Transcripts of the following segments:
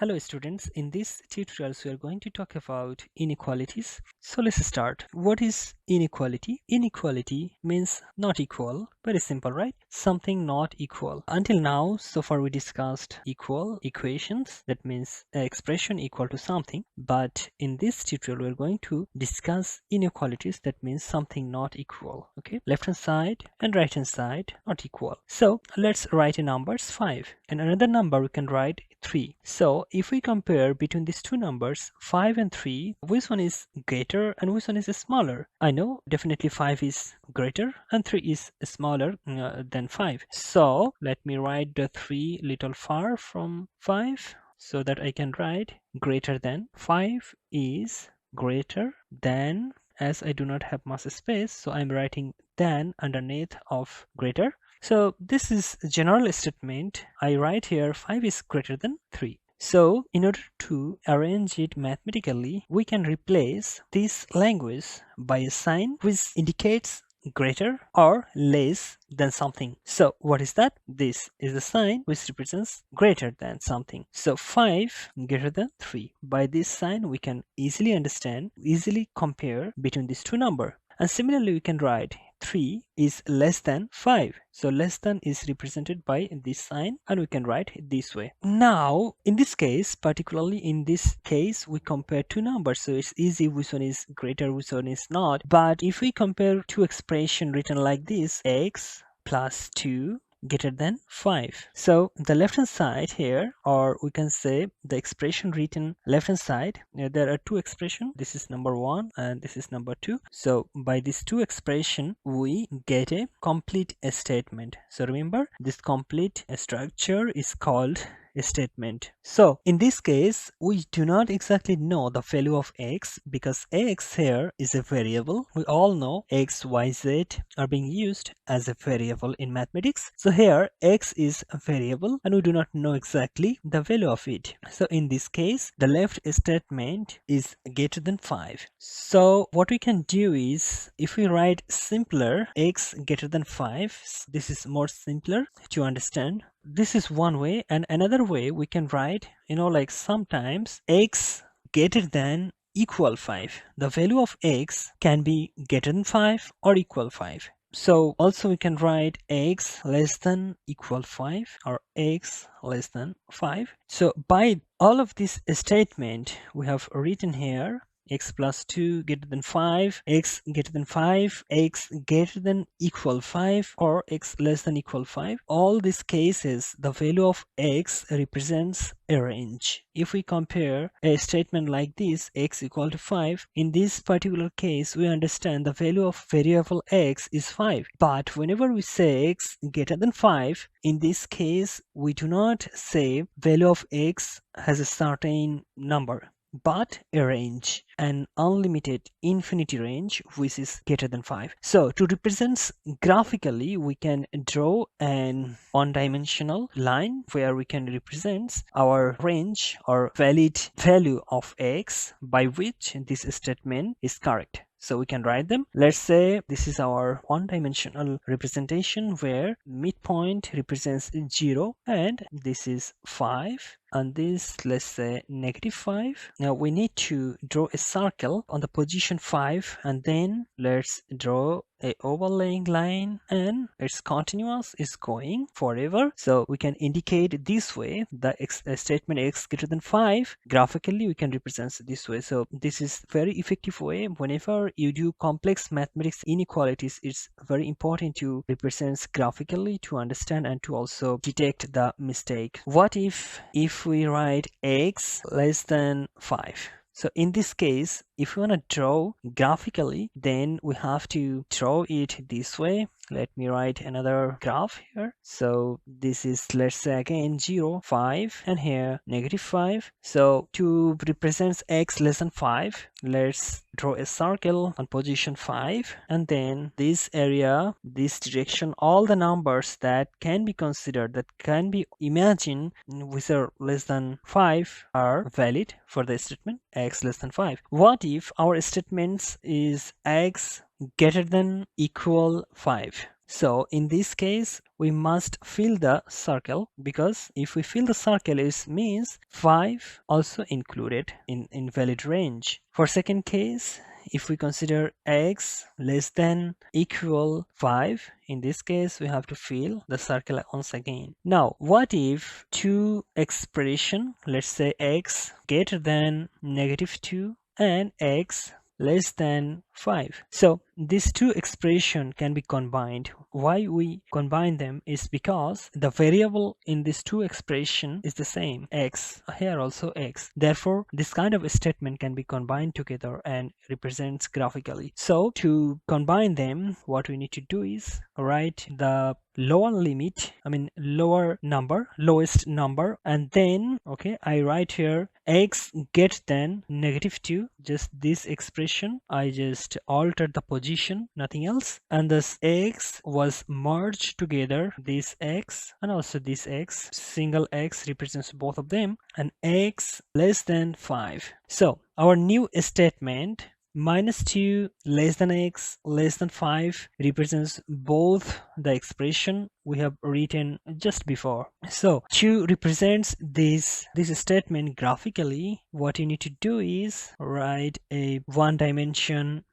Hello students, in this tutorial we are going to talk about inequalities. So let's start. What is inequality? Inequality means not equal. Very simple, right? Something not equal. Until now, so far we discussed equal equations. That means an expression equal to something. But in this tutorial we are going to discuss inequalities. That means something not equal. Okay, left hand side and right hand side not equal. So let's write a numbers 5 and another number we can write 3. So if we compare between these two numbers 5 and 3, which one is greater and which one is smaller? I know definitely 5 is greater and 3 is smaller than 5. So let me write the 3 little far from 5 so that I can write greater than. 5 is greater than, as I do not have much space, so I'm writing than underneath of greater. So this is a general statement. I write here 5 is greater than 3. So in order to arrange it mathematically, we can replace this language by a sign which indicates greater or less than something. So what is that? This is the sign which represents greater than something. So 5 greater than 3. By this sign we can easily understand, easily compare between these two numbers. And similarly we can write 3 is less than 5. So less than is represented by this sign and we can write it this way. Now in this case, particularly in this case, we compare two numbers, so it's easy which one is greater, which one is not. But if we compare two expressions written like this, x plus 2 greater than 5. So the left hand side here, or we can say the expression written left hand side, there are two expressions. This is number 1 and this is number 2. So by these two expression we get a complete statement. So remember, this complete structure is called a statement. So in this case we do not exactly know the value of x because x here is a variable. We all know x, y, z are being used as a variable in mathematics. So here x is a variable and we do not know exactly the value of it. So in this case the left statement is greater than 5. So what we can do is, if we write simpler x greater than 5, this is more simpler to understand. This is one way, and another way we can write, like sometimes x greater than equal 5. The value of x can be greater than 5 or equal 5. So also we can write x less than equal 5 or x less than 5. So by all of this statement we have written here, x plus 2 greater than 5, x greater than 5, x greater than equal 5, or x less than equal 5. All these cases the value of x represents a range. If we compare a statement like this, x equal to 5, in this particular case we understand the value of variable x is 5. But whenever we say x greater than 5, in this case we do not say value of x has a certain number, but a range, an unlimited infinity range which is greater than 5. So to represent graphically we can draw an one-dimensional line where we can represent our range or valid value of x by which this statement is correct. So we can write them. Let's say this is our one-dimensional representation where midpoint represents 0 and this is 5 and this, let's say, -5. Now we need to draw a circle on the position 5 and then let's draw a overlaying line and it's continuous, is going forever. So we can indicate this way the statement x greater than 5 graphically we can represent this way. So this is very effective way. Whenever you do complex mathematics inequalities, it's very important to represent graphically to understand and to also detect the mistake. What if we write x less than 5? So in this case, if we want to draw graphically, then we have to draw it this way. Let me write another graph here. So this is, let's say again 0, 5 and here -5. So to represent x less than 5, let's draw a circle on position 5 and then this area, this direction, all the numbers that can be considered, that can be imagined which are less than 5 are valid for the statement x less than 5. What if our statements is x greater than equal 5? So in this case, we must fill the circle, because if we fill the circle, it means 5 also included in invalid range. For second case, if we consider x less than equal 5, in this case we have to fill the circle once again. Now what if two expression, let's say x greater than -2 and x less than 5. So these two expressions can be combined. Why we combine them is because the variable in these two expressions is the same, x, here also x. Therefore this kind of statement can be combined together and represents graphically. So to combine them, what we need to do is write the lower limit, lower number, lowest number, and then I write here x greater than -2, just this expression. I just altered the position, nothing else, and this x was merged together, this x and also this x. Single x represents both of them, and x less than 5. So our new statement -2 less than x less than 5 represents both the expression we have written just before. So to represent this statement graphically, what you need to do is write a one dimension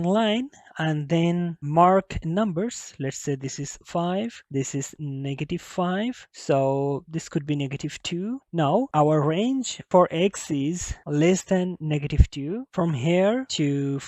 line and then mark numbers. Let's say this is 5, this is -5, so this could be -2. Now our range for x is less than -2 from here to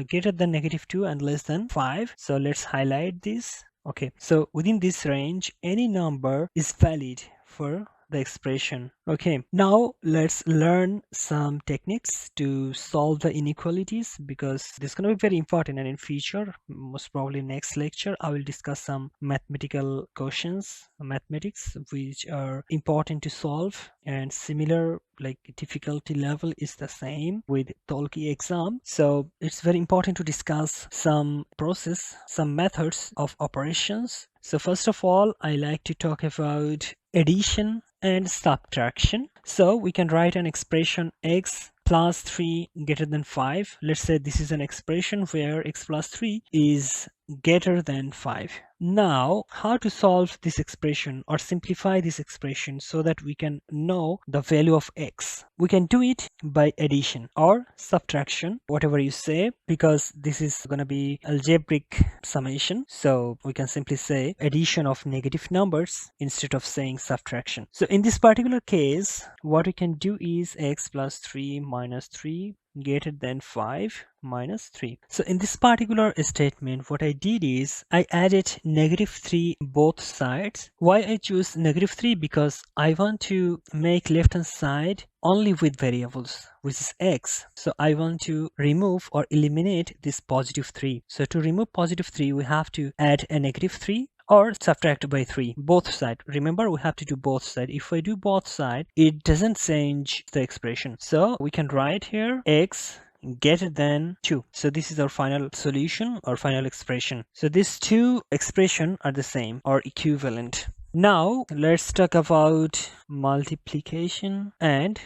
greater than -2 and less than 5. So let's highlight this. Okay, so within this range any number is valid for the expression. Okay, now let's learn some techniques to solve the inequalities, because this is going to be very important, and in future, most probably next lecture, I will discuss some mathematical questions, mathematics, which are important to solve, and similar like difficulty level is the same with TOLC-E exam. So it's very important to discuss some process, some methods of operations. So first of all, I like to talk about addition and subtraction. So we can write an expression x plus 3 greater than 5. Let's say this is an expression where x plus 3 is greater than 5. Now, how to solve this expression or simplify this expression so that we can know the value of x? We can do it by addition or subtraction, whatever you say, because this is going to be algebraic summation. So we can simply say addition of negative numbers instead of saying subtraction. So in this particular case, what we can do is x plus 3 minus 3 greater than 5 minus 3. So in this particular statement, what I did is I added -3 both sides. Why I choose -3? Because I want to make left hand side only with variables, which is x. So I want to remove or eliminate this +3. So to remove +3, we have to add a -3 or subtract by 3, both sides. Remember, we have to do both sides. If I do both sides, it doesn't change the expression. So we can write here x greater than 2. So this is our final solution or final expression. So these two expressions are the same or equivalent. Now let's talk about multiplication and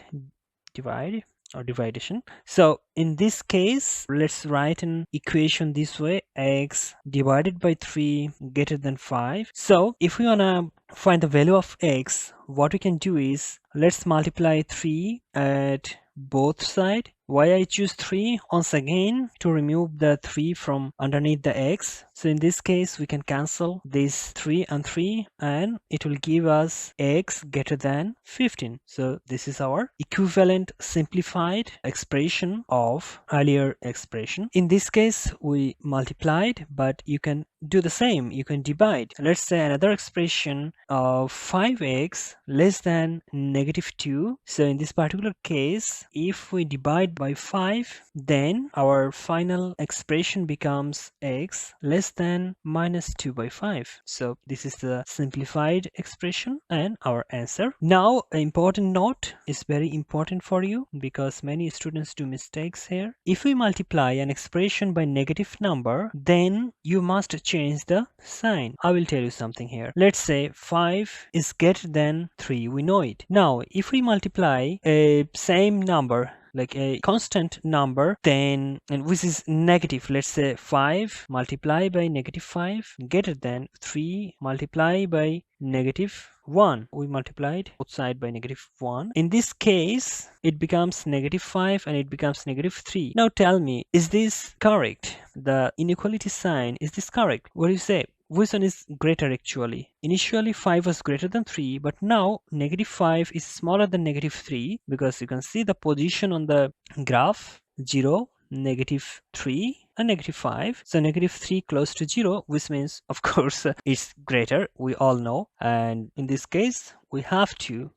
divide or division. So in this case, let's write an equation this way: x divided by 3 greater than 5. So if we wanna find the value of x, what we can do is let's multiply 3 at both sides. Why I choose 3? Once again, to remove the 3 from underneath the x. So in this case, we can cancel this 3 and 3, and it will give us x greater than 15. So this is our equivalent simplified expression of earlier expression. In this case, we multiplied, but you can do the same. You can divide. Let's say another expression of 5x less than -2. So in this particular case, if we divide by 5, then our final expression becomes x less than -2 by 5. So this is the simplified expression and our answer. Now, an important note is very important for you, because many students do mistakes here. If we multiply an expression by negative number, then you must change the sign. I will tell you something here. Let's say 5 is greater than 3. We know it. Now, if we multiply a same number, like a constant number, then, and which is negative, let's say 5 multiplied by negative 5 greater than 3 multiplied by negative 1. We multiplied both sides by negative 1. In this case, it becomes negative 5 and it becomes negative 3. Now tell me, is this correct? The inequality sign, is this correct? What do you say? Which one is greater actually? Initially 5 was greater than 3, but now negative 5 is smaller than negative 3, because you can see the position on the graph: 0, negative 3 and negative 5. So negative 3 close to 0, which means of course it's greater, we all know. And in this case we have to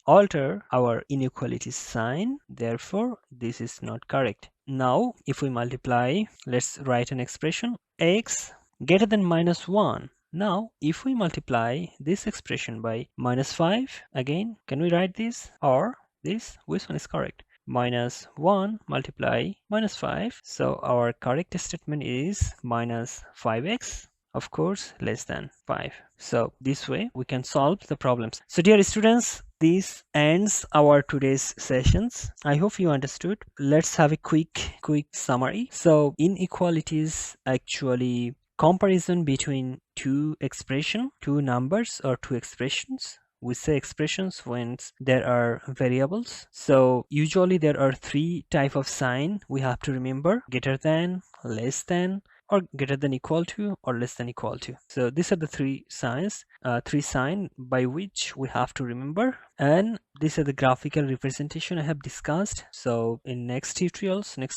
alter our inequality sign. Therefore this is not correct. Now if we multiply, let's write an expression: x greater than minus 1. Now if we multiply this expression by minus 5, again, can we write this or this? Which one is correct? Minus 1 multiply minus 5. So our correct statement is minus 5x, of course, less than 5. So this way we can solve the problems. So dear students, this ends our today's sessions. I hope you understood. Let's have a quick summary. So inequalities actually comparison between two numbers or two expressions. We say expressions when there are variables. So usually there are three type of sign we have to remember: greater than, less than, or greater than equal to, or less than equal to. So these are the three signs, by which we have to remember. And these are the graphical representation I have discussed. So in next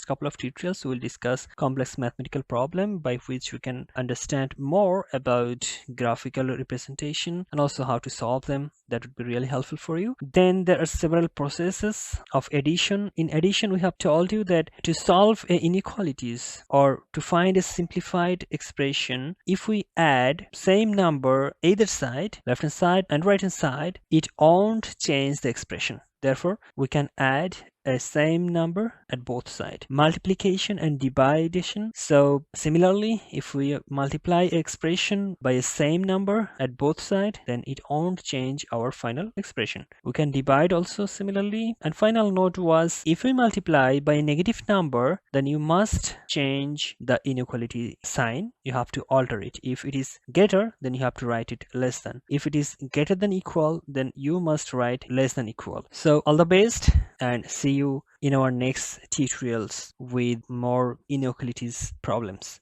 couple of tutorials, we will discuss complex mathematical problem by which we can understand more about graphical representation and also how to solve them. That would be really helpful for you. Then there are several processes of addition. In addition, we have told you that to solve inequalities or to find a simplified expression, if we add same number either side, left hand side and right hand side, it won't change the expression. Therefore, we can add a same number at both sides. Multiplication and division. So similarly, if we multiply expression by a same number at both sides, then it won't change our final expression. We can divide also similarly. And final note was, if we multiply by a negative number, then you must change the inequality sign. You have to alter it. If it is greater, then you have to write it less than. If it is greater than equal, then you must write less than equal. So all the best and see you in our next tutorials with more inequalities problems.